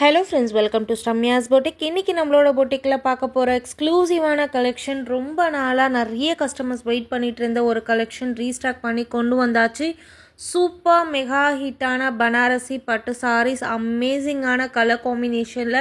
Hello friends, welcome to Stamya's Boutique. இன்னைக்கு நம்மளோட பொட்டிக்ல பார்க்க போற எக்ஸ்க்ளூசிவான கலெக்ஷன். ரொம்ப நாளா நிறைய கஸ்டமர்ஸ் வெயிட் பண்ணிட்டு இருந்த ஒரு கலெக்ஷன் ரீஸ்டாக் பண்ணி கொண்டு வந்தாச்சு. சூப்பர் மெகா ஹிட்டான பனாரசி பட்டு சாரீஸ், அமேசிங்கான கலர் காம்பினேஷன்ல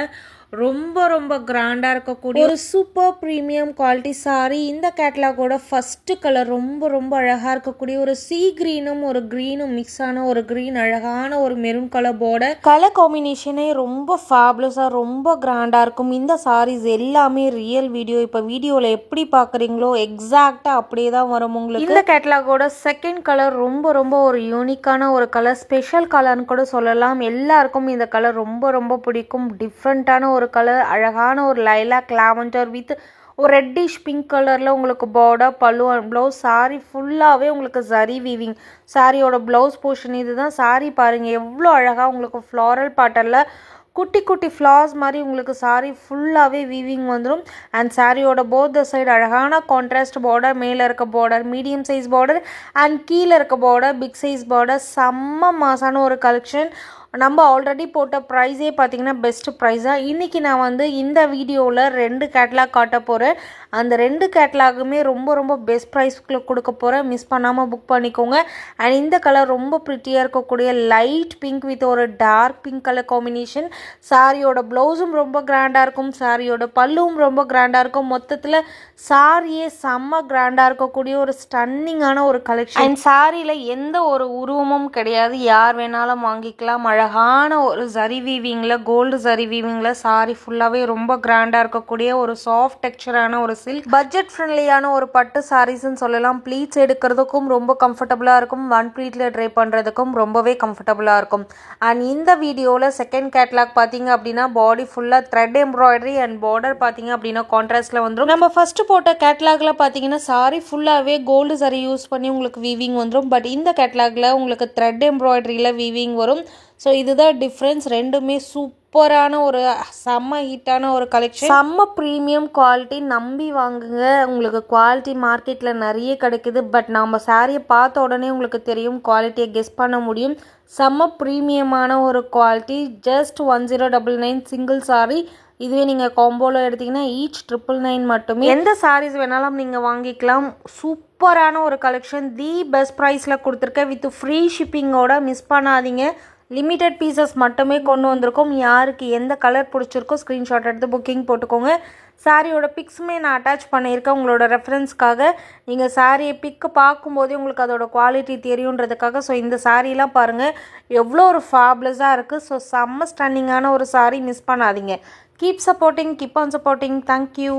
ரொம்ப கிராண்டா இருக்கக்கூடிய ஒரு சூப்பர் பிரீமியம் குவாலிட்டி சாரி. இந்த கேட்டலாகோட ஃபர்ஸ்ட் கலர் ரொம்ப அழகா இருக்கக்கூடிய ஒரு சீ கிரீனும் ஒரு கிரீனும் மிக்ஸ் ஆன ஒரு கிரீன், அழகான ஒரு மெரூன் கலர் பார்டர். கலர் காம்பினேஷனே ரொம்ப ஃபேபுலஸா ரொம்ப கிராண்டா இருக்கும். இந்த சாரீஸ் எல்லாமே ரியல் வீடியோ. இப்போ வீடியோல எப்படி பாக்குறீங்களோ எக்ஸாக்டா அப்படியே தான் வரும் உங்களுக்கு. இந்த கேட்டலாகோட செகண்ட் கலர் ரொம்ப ஒரு யூனிக்கான ஒரு கலர், ஸ்பெஷல் கலர்னு கூட சொல்லலாம். எல்லாருக்கும் இந்த கலர் ரொம்ப பிடிக்கும். டிஃப்ரெண்டான ஒரு கலர், அழகான ஒரு லைலாக் லாவெண்டர் வித் ஒரு ரெட்டிஷ் பிங்க் கலரில் உங்களுக்கு பார்டர், பல்லு அண்ட் ப்ளவுஸ். சாரீ ஃபுல்லாகவே உங்களுக்கு ஜரி வீவிங். சாரியோட ப்ளவுஸ் போர்ஷன் இதுதான். சாரீ பாருங்கள் எவ்வளோ அழகாக உங்களுக்கு ஃப்ளாரல் பேட்டர்னில் குட்டி ஃப்ளார்ஸ் மாதிரி உங்களுக்கு சாரீ ஃபுல்லாகவே வீவிங் வந்துடும். அண்ட் சாரியோட போத் த சைடு அழகான கான்ட்ராஸ்ட் பார்டர், மேலே இருக்க border medium size border and கீழே இருக்க பார்டர் பிக் சைஸ் பார்டர். செம்ம மாசான ஒரு கலெக்ஷன். நம்ம ஆல்ரெடி போட்ட ப்ரைஸே பார்த்தீங்கன்னா பெஸ்ட் ப்ரைஸாக. இன்றைக்கி நான் இந்த வீடியோவில் 2 கேட்லாக் காட்ட போகிறேன். அந்த 2 கேட்லாகுமே ரொம்ப பெஸ்ட் ப்ரைஸ்க்குள்ள கொடுக்க போகிறேன். மிஸ் பண்ணாமல் புக் பண்ணிக்கோங்க. அண்ட் இந்த கலர் ரொம்ப ப்ரிட்டியாக இருக்கக்கூடிய லைட் பிங்க் வித் ஒரு டார்க் பிங்க் கலர் காம்பினேஷன். சாரியோட ப்ளவுஸும் ரொம்ப கிராண்டாக இருக்கும். சாரியோட பல்லுவும் ரொம்ப கிராண்டாக இருக்கும். மொத்தத்தில் சாரியே செம்ம கிராண்டாக இருக்கக்கூடிய ஒரு ஸ்டன்னிங்கான ஒரு கலெக்ஷன். அண்ட் சாரியில் எந்த ஒரு உருவமும் கிடையாது, யார் வேணாலும் வாங்கிக்கலாம். அழகான ஒரு ஜரி வீவிங்கில், கோல்டு ஜரி வீவிங்கில் சாரி ஃபுல்லாகவே ரொம்ப கிராண்டாக இருக்கக்கூடிய ஒரு சாஃப்ட் டெக்ஸ்சரான ஒரு சில்க், பட்ஜெட் ஃப்ரெண்ட்லியான ஒரு பட்டு சாரீஸ்ன்னு சொல்லலாம். ப்ளீட்ஸ் எடுக்கிறதுக்கும் ரொம்ப கம்ஃபர்டபுளாக இருக்கும். ஒன் ப்ளீட்டில் ட்ரை பண்ணுறதுக்கும் ரொம்பவே கம்ஃபர்டபுளாக இருக்கும். அண்ட் இந்த வீடியோவில் செகண்ட் கேட்லாக் பார்த்தீங்க அப்படின்னா பாடி ஃபுல்லாக த்ரெட் எம்ப்ராய்டரி அண்ட் பார்டர் பார்த்தீங்க அப்படின்னா கான்ட்ராஸ்டில் வந்துடும். நம்ம ஃபர்ஸ்ட் போட்ட கேட்லாகில் பார்த்தீங்கன்னா சாரி ஃபுல்லாகவே கோல்டு சரி யூஸ் பண்ணி உங்களுக்கு வீவிங் வந்துடும். பட் இந்த கேட்லாகில் உங்களுக்கு த்ரெட் எம்ப்ராய்டரியில் வீவிங் வரும். ஸோ இதுதான் டிஃப்ரென்ஸ். ரெண்டுமே சூப்பரான ஒரு செம்ம ஹிட்டான ஒரு கலெக்ஷன், செம்ம ப்ரீமியம் குவாலிட்டி. நம்பி வாங்குங்க, உங்களுக்கு குவாலிட்டி மார்க்கெட்டில் நிறைய கிடைக்குது. பட் நம்ம சாரியை பார்த்த உடனே உங்களுக்கு தெரியும், குவாலிட்டியை கெஸ் பண்ண முடியும். செம்ம ப்ரீமியமான ஒரு குவாலிட்டி. Just 1099 single sorry. இதுவே நீங்கள் காம்போவில் எடுத்தீங்கன்னா ஈச் 999 மட்டுமே. எந்த சாரீஸ் வேணாலும் நீங்கள் வாங்கிக்கலாம். சூப்பரான ஒரு கலெக்ஷன். தி பெஸ்ட் ப்ரைஸில் கொடுத்துருக்கேன் வித் ஃப்ரீ ஷிப்பிங்கோட. மிஸ் பண்ணாதீங்க. லிமிட்டட் பீசஸ் மட்டுமே கொண்டு வந்திருக்கோம். யாருக்கு எந்த கலர் பிடிச்சிருக்கோ ஸ்க்ரீன்ஷாட் எடுத்து புக்கிங் போட்டுக்கோங்க. சாரியோட பிக்ஸுமே நான் அட்டாச் பண்ணியிருக்கேன் உங்களோட ரெஃபரன்ஸ்க்காக. நீங்கள் சாரியை பிக்கு பார்க்கும்போதே உங்களுக்கு அதோட குவாலிட்டி தெரியுன்றதுக்காக. ஸோ இந்த சாரீலாம் பாருங்கள் எவ்வளோ ஒரு ஃபேபுலஸாக இருக்குது. ஸோ செம்ம ஸ்டன்னிங்கான ஒரு சாரீ. மிஸ் பண்ணாதீங்க. Keep supporting, keep on supporting. Thank you.